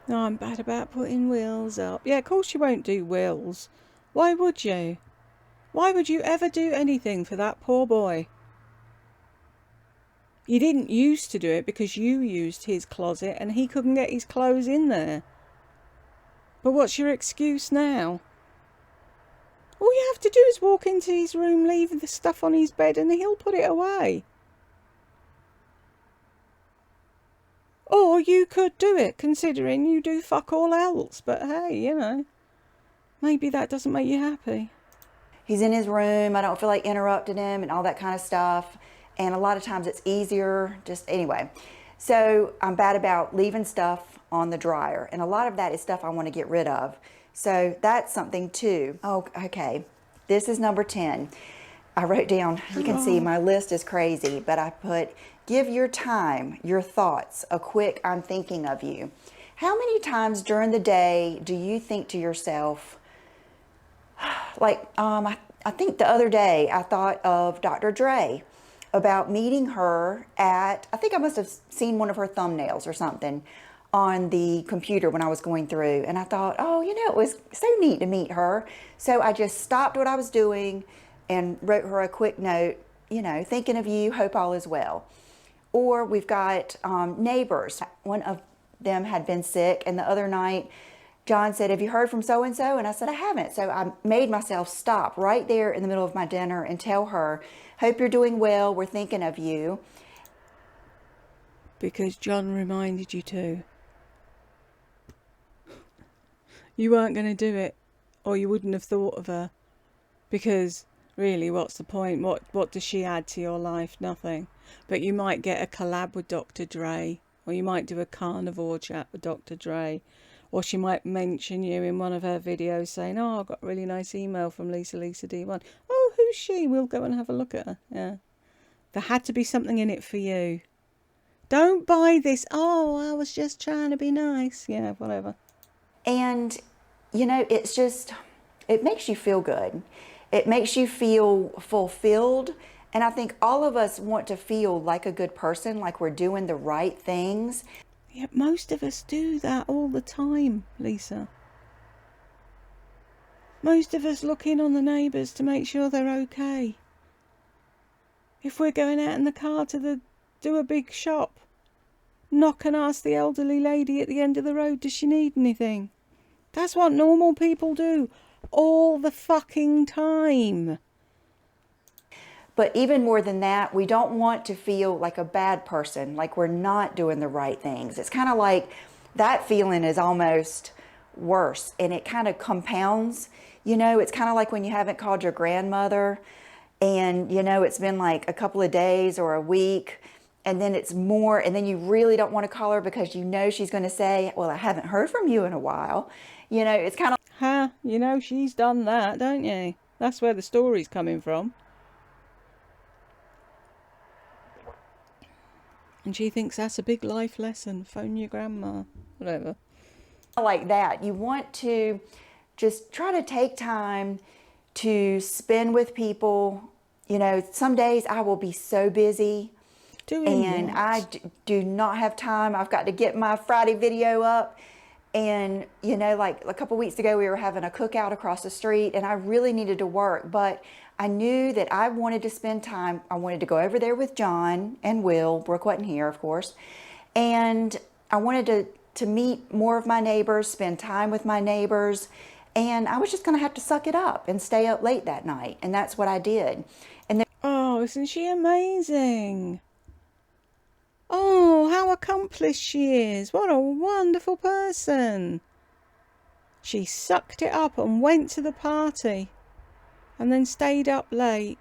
No, I'm bad about putting wheels up. Yeah, of course you won't do wheels. Why would you? Why would you ever do anything for that poor boy? You didn't used to do it because you used his closet and he couldn't get his clothes in there. But what's your excuse now? All you have to do is walk into his room, leave the stuff on his bed, and he'll put it away. Or you could do it, considering you do fuck all else. But hey, you know, maybe that doesn't make you happy. He's in his room, I don't feel like interrupting him and all that kind of stuff. And a lot of times it's easier, just anyway. So I'm bad about leaving stuff on the dryer. And a lot of that is stuff I want to get rid of. So that's something too. Oh, okay. This is number 10. I wrote down, you can see my list is crazy, but I put, give your time, your thoughts, a quick I'm thinking of you. How many times during the day do you think to yourself, like, I think the other day I thought of Dr. Dre, about meeting her at, I think I must have seen one of her thumbnails or something on the computer when I was going through. And I thought, oh, you know, it was so neat to meet her. So I just stopped what I was doing and wrote her a quick note, you know, thinking of you, hope all is well. Or we've got neighbors. One of them had been sick, and the other night, John said, have you heard from so-and-so? And I said, I haven't. So I made myself stop right there in the middle of my dinner and tell her, hope you're doing well, we're thinking of you. Because John reminded you to. You weren't going to do it, or you wouldn't have thought of her. Because, really, what's the point? What does she add to your life? Nothing. But you might get a collab with Dr. Dre, or you might do a carnivore chat with Dr. Dre. Or she might mention you in one of her videos saying, oh, I got a really nice email from Lisa D1. Oh, who's she? We'll go and have a look at her. Yeah. There had to be something in it for you. Don't buy this. Oh, I was just trying to be nice. Yeah, whatever. And, you know, it's just, it makes you feel good. It makes you feel fulfilled. And I think all of us want to feel like a good person, like we're doing the right things. Yeah, most of us do that all the time, Lisa. Most of us look in on the neighbours to make sure they're okay. If we're going out in the car to do a big shop, knock and ask the elderly lady at the end of the road, does she need anything? That's what normal people do all the fucking time. But even more than that, we don't want to feel like a bad person, like we're not doing the right things. It's kind of like that feeling is almost worse, and it kind of compounds. You know, it's kind of like when you haven't called your grandmother and, you know, it's been like a couple of days or a week, and then it's more, and then you really don't want to call her because you know she's going to say, well, I haven't heard from you in a while. You know, it's kind of... Ha, you know she's done that, don't you? That's where the story's coming from. And she thinks that's a big life lesson. Phone your grandma. Whatever. Like that. You want to just try to take time to spend with people. You know, some days I will be so busy. And I do not have time. I've got to get my Friday video up. And, you know, like a couple weeks ago, we were having a cookout across the street, and I really needed to work. But I knew that I wanted to spend time. I wanted to go over there with John and Will. Brooke wasn't here, of course. And I wanted to meet more of my neighbors, spend time with my neighbors. And I was just going to have to suck it up and stay up late that night. And that's what I did. And then, oh, isn't she amazing? Oh, how accomplished she is. What a wonderful person. She sucked it up and went to the party and then stayed up late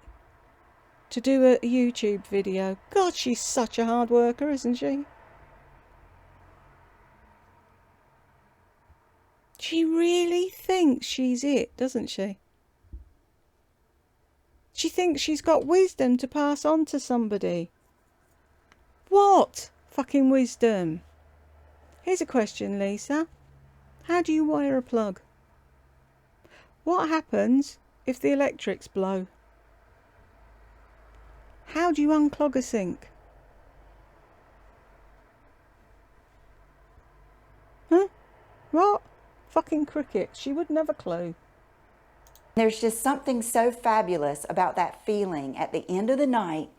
to do a YouTube video. God, she's such a hard worker, isn't she? She really thinks she's it, doesn't she? She thinks she's got wisdom to pass on to somebody. What fucking wisdom? Here's a question, Lisa. How do you wire a plug? What happens if the electrics blow? How do you unclog a sink? Huh? What? Fucking cricket. She wouldn't have a clue. there's just something so fabulous about that feeling at the end of the night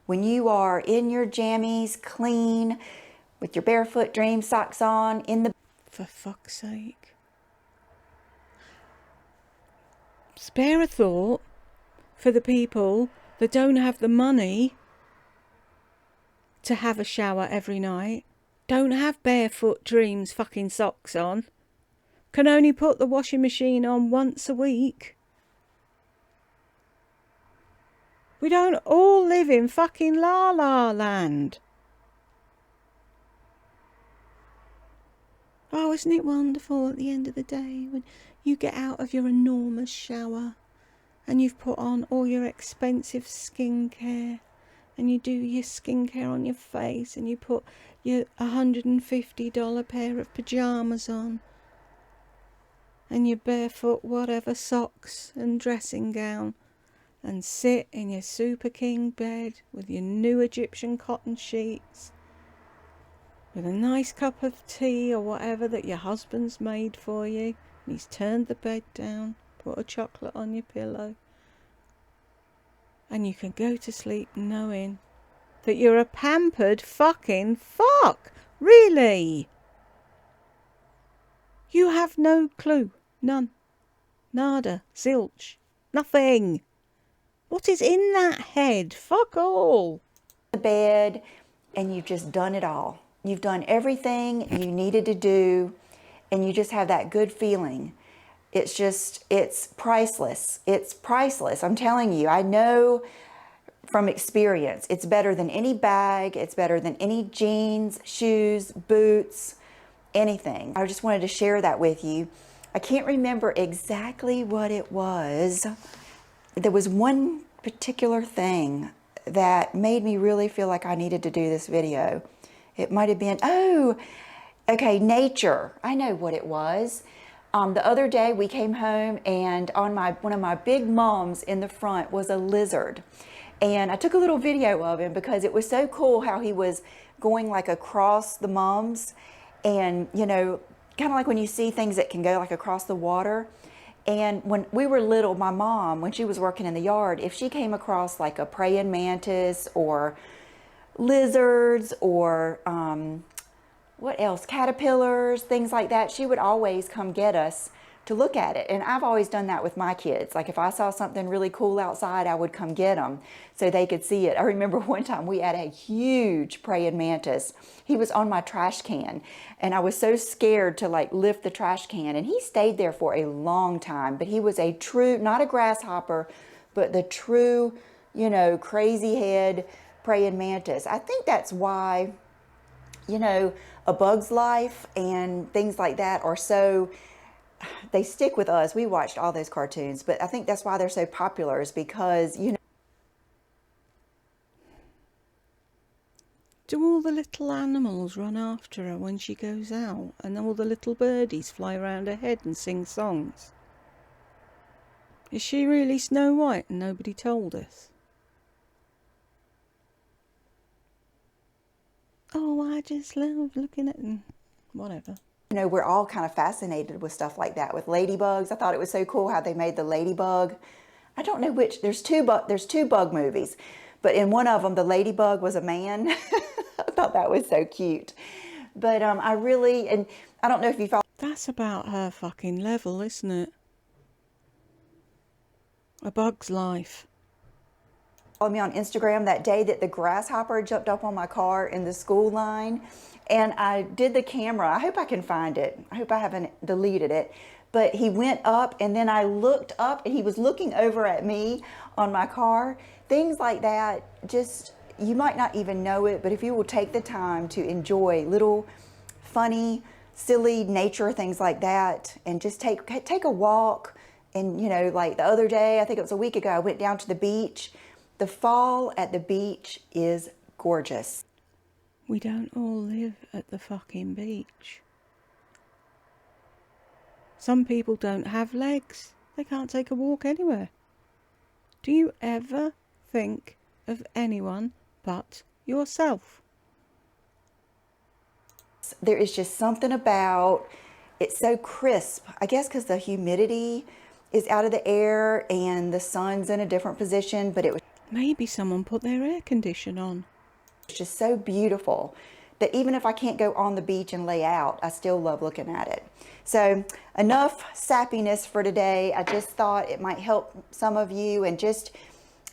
when you are in your jammies, clean, with your barefoot dream socks on, in the... For fuck's sake. Spare a thought for the people that don't have the money to have a shower every night, don't have barefoot dreams fucking socks on, can only put the washing machine on once a week. We don't all live in fucking La La Land. Oh, isn't it wonderful at the end of the day when you get out of your enormous shower and you've put on all your expensive skincare and you do your skincare on your face and you put your $150 pair of pyjamas on and your barefoot whatever socks and dressing gown and sit in your super king bed with your new Egyptian cotton sheets with a nice cup of tea or whatever that your husband's made for you, and he's turned the bed down, put a chocolate on your pillow, and you can go to sleep knowing that you're a pampered fucking fuck. Really? You have no clue. None. Nada. Zilch. Nothing. What is in that head? Fuck all. The bed, and you've just done it all. You've done everything you needed to do, and you just have that good feeling. It's priceless. It's priceless. I'm telling you, I know from experience, it's better than any bag. It's better than any jeans, shoes, boots, anything. I just wanted to share that with you. I can't remember exactly what it was. There was one particular thing that made me really feel like I needed to do this video. It might have been, oh, okay, nature. I know what it was. The other day we came home and on one of my big mums in the front was a lizard. And I took a little video of him because it was so cool how he was going like across the mums and, you know, kind of like when you see things that can go like across the water. And when we were little, my mom, when she was working in the yard, if she came across like a praying mantis or lizards or what else, caterpillars, things like that, she would always come get us to look at it. And I've always done that with my kids. Like if I saw something really cool outside, I would come get them so they could see it. I remember one time we had a huge praying mantis. He was on my trash can and I was so scared to like lift the trash can, and he stayed there for a long time. But he was a true, not a grasshopper, but the true, you know, crazy head praying mantis. I think that's why, you know, A Bug's Life and things like that are so, they stick with us. We watched all those cartoons, but I think that's why they're so popular, is because, you know. Do all the little animals run after her when she goes out, and all the little birdies fly around her head and sing songs? Is she really Snow White and nobody told us? Oh, I just love looking at them. Whatever. You know, we're all kind of fascinated with stuff like that, with ladybugs. I thought it was so cool how they made the ladybug. I don't know which, there's two bug movies, but in one of them, the ladybug was a man. I thought that was so cute. But I really, and I don't know if you follow. That's about her fucking level, isn't it? A Bug's Life. Follow me on Instagram that day that the grasshopper jumped up on my car in the school line, and I did the camera. I hope I can find it. I hope I haven't deleted it. But he went up, and then I looked up, and he was looking over at me on my car. Things like that, just, you might not even know it, but if you will take the time to enjoy little funny, silly nature things like that, and just take a walk. And, you know, like the other day, I think it was a week ago, I went down to the beach. The fall at the beach is gorgeous. We don't all live at the fucking beach. Some people don't have legs. They can't take a walk anywhere. Do you ever think of anyone but yourself? There is just something about, it's so crisp. I guess because the humidity is out of the air and the sun's in a different position, but it was Maybe someone put their air condition on. It's just so beautiful that even if I can't go on the beach and lay out, I still love looking at it. So enough sappiness for today. I just thought it might help some of you, and just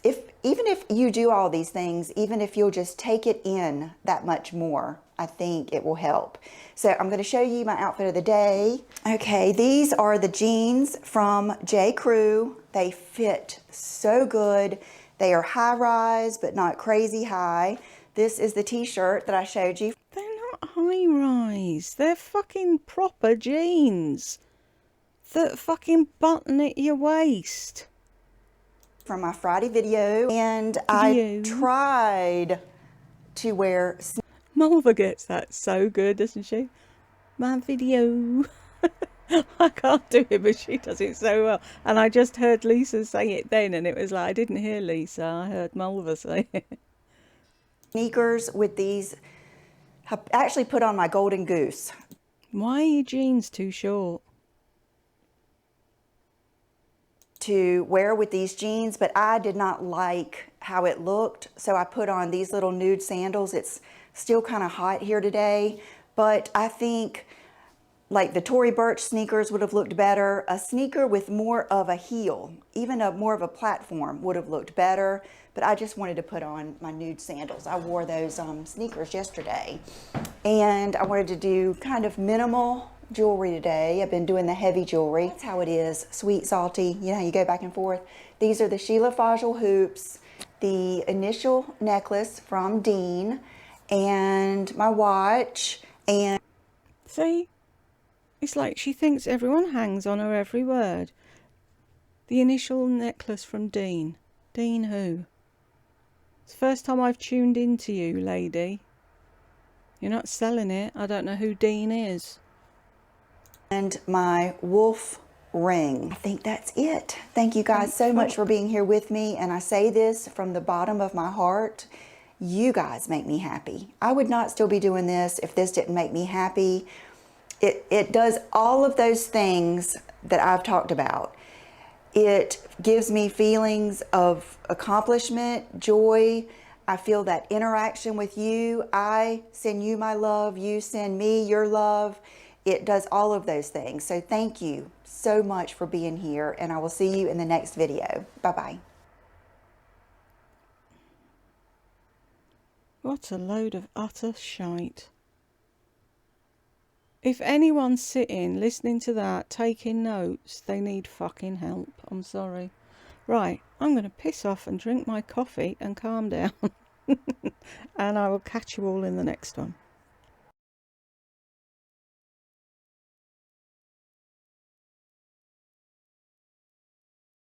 even if you do all these things, even if you'll just take it in that much more, I think it will help. So I'm going to show you my outfit of the day. Okay, these are the jeans from J. Crew. They fit so good. They are high rise, but not crazy high. This is the t-shirt that I showed you. They're not high rise. these. They're fucking proper jeans that fucking button at your waist. From my Friday video, and I tried to wear... Mulva gets that so good, doesn't she? My video. I can't do it, but she does it so well. And I just heard Lisa say it then, and it was like, I didn't hear Lisa, I heard Mulva say it. Sneakers with these. I actually put on my golden goose. Why are your jeans too short? To wear with these jeans, but I did not like how it looked, so I put on these little nude sandals. It's still kind of hot here today, but I think like the Tory Burch sneakers would have looked better. A sneaker with more of a heel, even more of a platform, would have looked better, but I just wanted to put on my nude sandals. I wore those sneakers yesterday, and I wanted to do kind of minimal jewelry today. I've been doing the heavy jewelry. That's how it is, sweet, salty. You know how you go back and forth. These are the Sheila Fajl hoops, the initial necklace from Dean, and my watch, and... See? It's like she thinks everyone hangs on her every word. The initial necklace from Dean. Dean who? It's the first time I've tuned into you, lady. You're not selling it. I don't know who Dean is. And my wolf ring. I think that's it. Thank you guys so much for being here with me. And I say this from the bottom of my heart. You guys make me happy. I would not still be doing this if this didn't make me happy. It does all of those things that I've talked about. It gives me feelings of accomplishment, joy. I feel that interaction with you. I send you my love. You send me your love. It does all of those things. So thank you so much for being here, and I will see you in the next video. Bye-bye. What a load of utter shite. If anyone's sitting, listening to that, taking notes, they need fucking help. I'm sorry. Right, I'm going to piss off and drink my coffee and calm down. And I will catch you all in the next one.